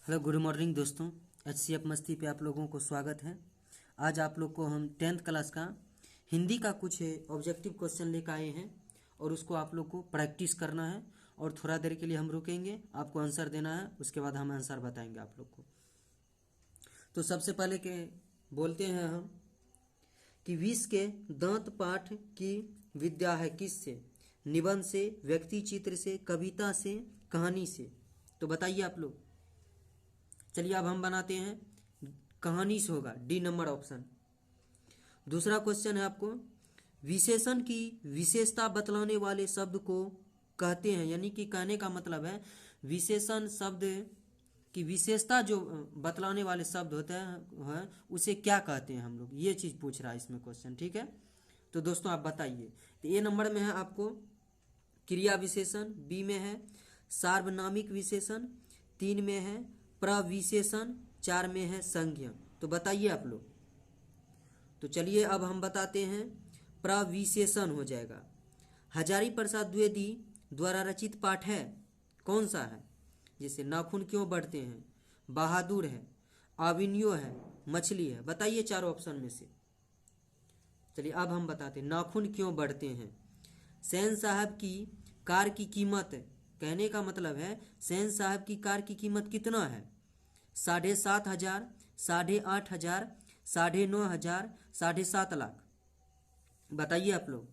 Hello good morning दोस्तों। HCF मस्ती पे आप लोगों को स्वागत है। आज आप लोग को हम 10th क्लास का हिंदी का कुछ ऑब्जेक्टिव क्वेश्चन लेकर आए हैं और उसको आप लोग को प्रैक्टिस करना है और थोड़ा देर के लिए हम रुकेंगे, आपको आंसर देना है, उसके बाद हम आंसर बताएंगे आप लोग को। तो सबसे पहले के बोलते हैं हम कि विष के दांत पाठ की विद्या है किससे? निबंध से, व्यक्ति चित्र से, कविता से, कहानी से। तो बताइए आप लोग। चलिए अब हम बनाते हैं, कहानी से होगा, डी नंबर ऑप्शन। दूसरा क्वेश्चन है आपको, विशेषण की विशेषता बतलाने वाले शब्द को कहते हैं, यानी कि कहने का मतलब है विशेषण शब्द की विशेषता जो बतलाने वाले शब्द होते हैं उसे क्या कहते हैं हम लोग, ये चीज पूछ रहा है इसमें क्वेश्चन। ठीक है, तो दोस्तों आप बताइए। तो ए नंबर में है आपको क्रिया विशेषण, बी में है सार्वनामिक विशेषण, 3 में है प्रविशेषण, 4 में है संज्ञा। तो बताइए आप लोग। तो चलिए अब हम बताते हैं, प्रविशेषण हो जाएगा। हजारी प्रसाद द्विवेदी द्वारा रचित पाठ है, कौन सा है? जैसे नाखून क्यों बढ़ते हैं, बहादुर है, अविनियो है, मछली है। बताइए चारों ऑप्शन में से। चलिए अब हम बताते हैं, नाखून क्यों बढ़ते हैं। सेन साहब की कार की कीमत, कहने का मतलब है सेन साहब की कार की कीमत कितना है? 7,500, 8,500, 9,500, 7.5 लाख। बताइए आप लोग।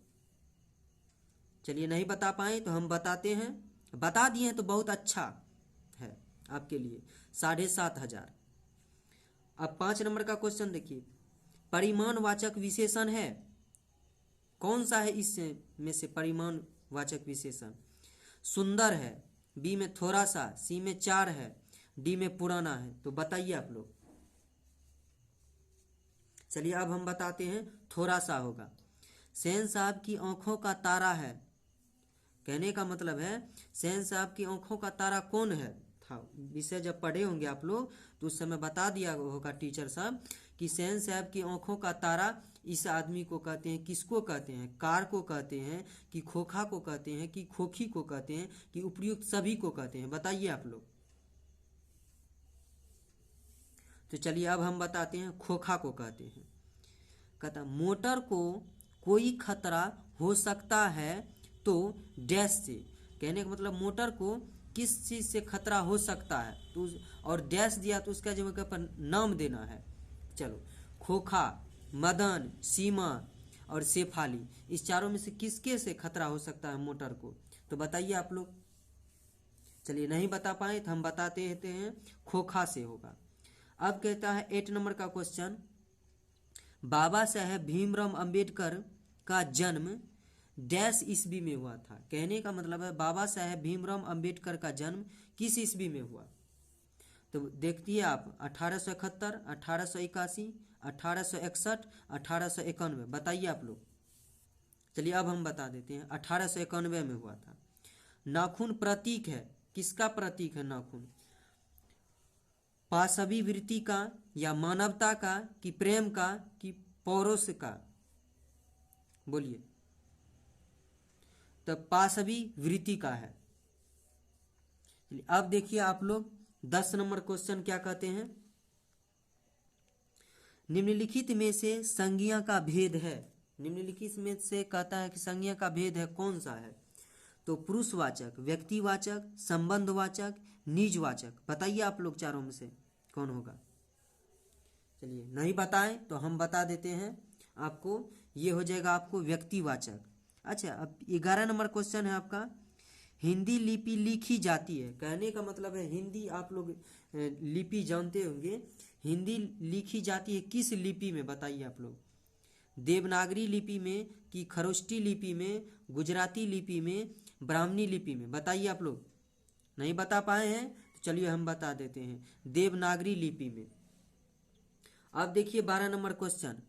चलिए नहीं बता पाए तो हम बताते हैं, बता दिए हैं तो बहुत अच्छा है आपके लिए, 7,500। अब 5 नंबर का क्वेश्चन देखिए, परिमाणवाचक विशेषण है, कौन सा है इस में से परिमाणवाचक विशेषण? सुंदर है, बी में थोड़ा सा, सी में 4 है, डी में पुराना है। तो बताइए आप लोग। चलिए अब हम बताते हैं, थोड़ा सा होगा। सेन साहब की आंखों का तारा है, कहने का मतलब है सेन साहब की आंखों का तारा कौन है था। विषय जब पढ़े होंगे आप लोग तो उस समय बता दिया होगा टीचर साहब कि सेन साहब की आंखों का तारा इस आदमी को कहते हैं, किसको कहते हैं? कार को कहते हैं कि खोखा को कहते हैं कि खोखी को कहते हैं कि उपयुक्त सभी को कहते हैं? बताइए आप लोग। तो चलिए अब हम बताते हैं, खोखा को कहते हैं। कहता मोटर को कोई खतरा हो सकता है तो डैश से, कहने का मतलब मोटर को किस चीज से खतरा हो सकता है तो और डैश दिया तो उसका जगह पर नाम देना है। चलो, खोखा, मदन, सीमा और शेफाली, इस चारों में से किसके से खतरा हो सकता है मोटर को? तो बताइए आप लोग। चलिए नहीं बता पाए तो हम बताते हैं, खोखा से होगा। अब कहता है 8 नंबर का क्वेश्चन, बाबा साहेब भीमराव अंबेडकर का जन्म डैश ईस्वी में हुआ था, कहने का मतलब है बाबा साहेब भीमराव अंबेडकर का जन्म किस ईस्वी में हुआ? तो देखिए आप, 1871, 1881, 1861, 1891। बताइए आप लोग। चलिए अब हम बता देते हैं, 1891 में हुआ था। नाखून प्रतीक है, किसका प्रतीक है नाखून? पाशवी वृत्ति का या मानवता का कि प्रेम का कि पौरुष का? बोलिए। तो पाशवी वृत्ति का है। अब देखिए आप लोग, 10 नंबर क्वेश्चन क्या कहते हैं, निम्नलिखित में से संज्ञा का भेद है, निम्नलिखित में से कहता है कि संज्ञा का भेद है, कौन सा है? तो पुरुषवाचक, व्यक्तिवाचक, संबंधवाचक, निजवाचक। बताइए आप लोग चारों में से कौन होगा? चलिए नहीं बताएं तो हम बता देते हैं आपको, ये हो जाएगा आपको व्यक्तिवाचक। अच्छा, अब 11 नंबर क्वेश्चन है आपका, हिंदी लिपि लिखी जाती है, कहने का मतलब है हिंदी आप लोग लिपि जानते होंगे, हिंदी लिखी जाती है किस लिपि में? बताइए आप लोग। देवनागरी लिपि में कि खरोष्टी लिपि में, गुजराती लिपि में, ब्राह्मणी लिपि में? बताइए आप लोग। नहीं बता पाए हैं तो चलिए हम बता देते हैं, देवनागरी लिपि में। अब देखिए 12 नंबर क्वेश्चन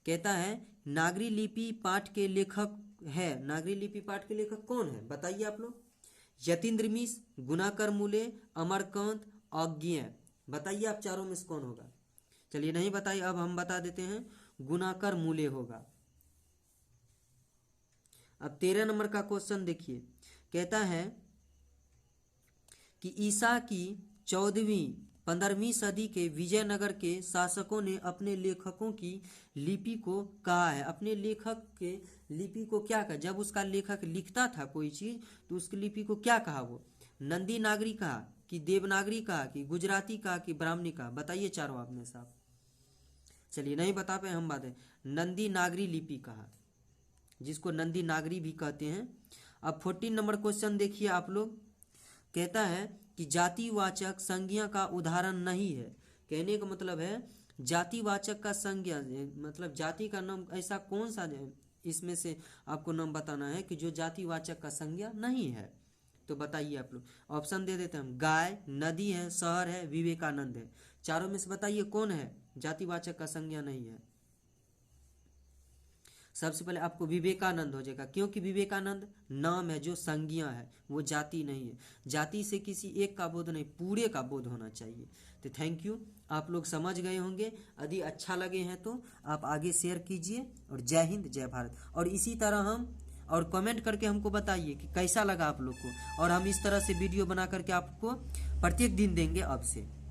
कहता है, नागरी लिपि पाठ के लेखक है, नागरी लिपि पाठ के लेखक कौन है? बताइए आप लोग। यतीन्द्र मिश्र, गुणाकर मूले, अमरकांत, अज्ञेय। बताइए आप चारों में से कौन होगा? चलिए नहीं बताइए, अब हम बता देते हैं, गुणाकर मूले होगा। अब 13 नंबर का क्वेश्चन देखिए, कहता है कि ईसा की 14वीं 15वीं सदी के विजयनगर के शासकों ने अपने लेखकों की लिपि को कहा है। अपने लेखक के लिपि को क्या कहा? जब उसका लेखक लिखता था कोई चीज तो उसकी लिपि को क्या कहा? वो नंदी नागरी कहा कि देवनागरी कहा कि गुजराती कहा कि ब्राह्मणी कहा? बताइए चारों आप में साहब। चलिए नहीं बता पाए, हम बात है नंदी नागरी लिपि कहा, जिसको नंदी नागरी भी कहते हैं। अब 14 नंबर क्वेश्चन देखिए आप लोग। कहता है कि जातिवाचक संज्ञा का उदाहरण नहीं है। कहने का मतलब है जातिवाचक का संज्ञा मतलब जाति का नाम ऐसा कौन सा इसमें से आपको नाम बताना है कि जो जातिवाचक का संज्ञा नहीं है। तो बताइए आप लोग। ऑप्शन दे देते हैं हम। गाय, नदी है, शहर है, विवेकानंद है। चारों में से बताइए कौन है जातिवाचक का संज्ञा नहीं है। सबसे पहले आपको विवेकानंद हो जाएगा, क्योंकि विवेकानंद नाम है जो संज्ञा है, वो जाति नहीं है। जाति से किसी एक का बोध नहीं, पूरे का बोध होना चाहिए। तो थैंक यू, आप लोग समझ गए होंगे। यदि अच्छा लगे हैं तो आप आगे शेयर कीजिए। और जय हिंद, जय भारत। और इसी तरह हम और कमेंट करके हमको बताइए कि कैसा लगा आप लोग को। और हम इस तरह से वीडियो बना करके आपको प्रत्येक दिन देंगे अब से।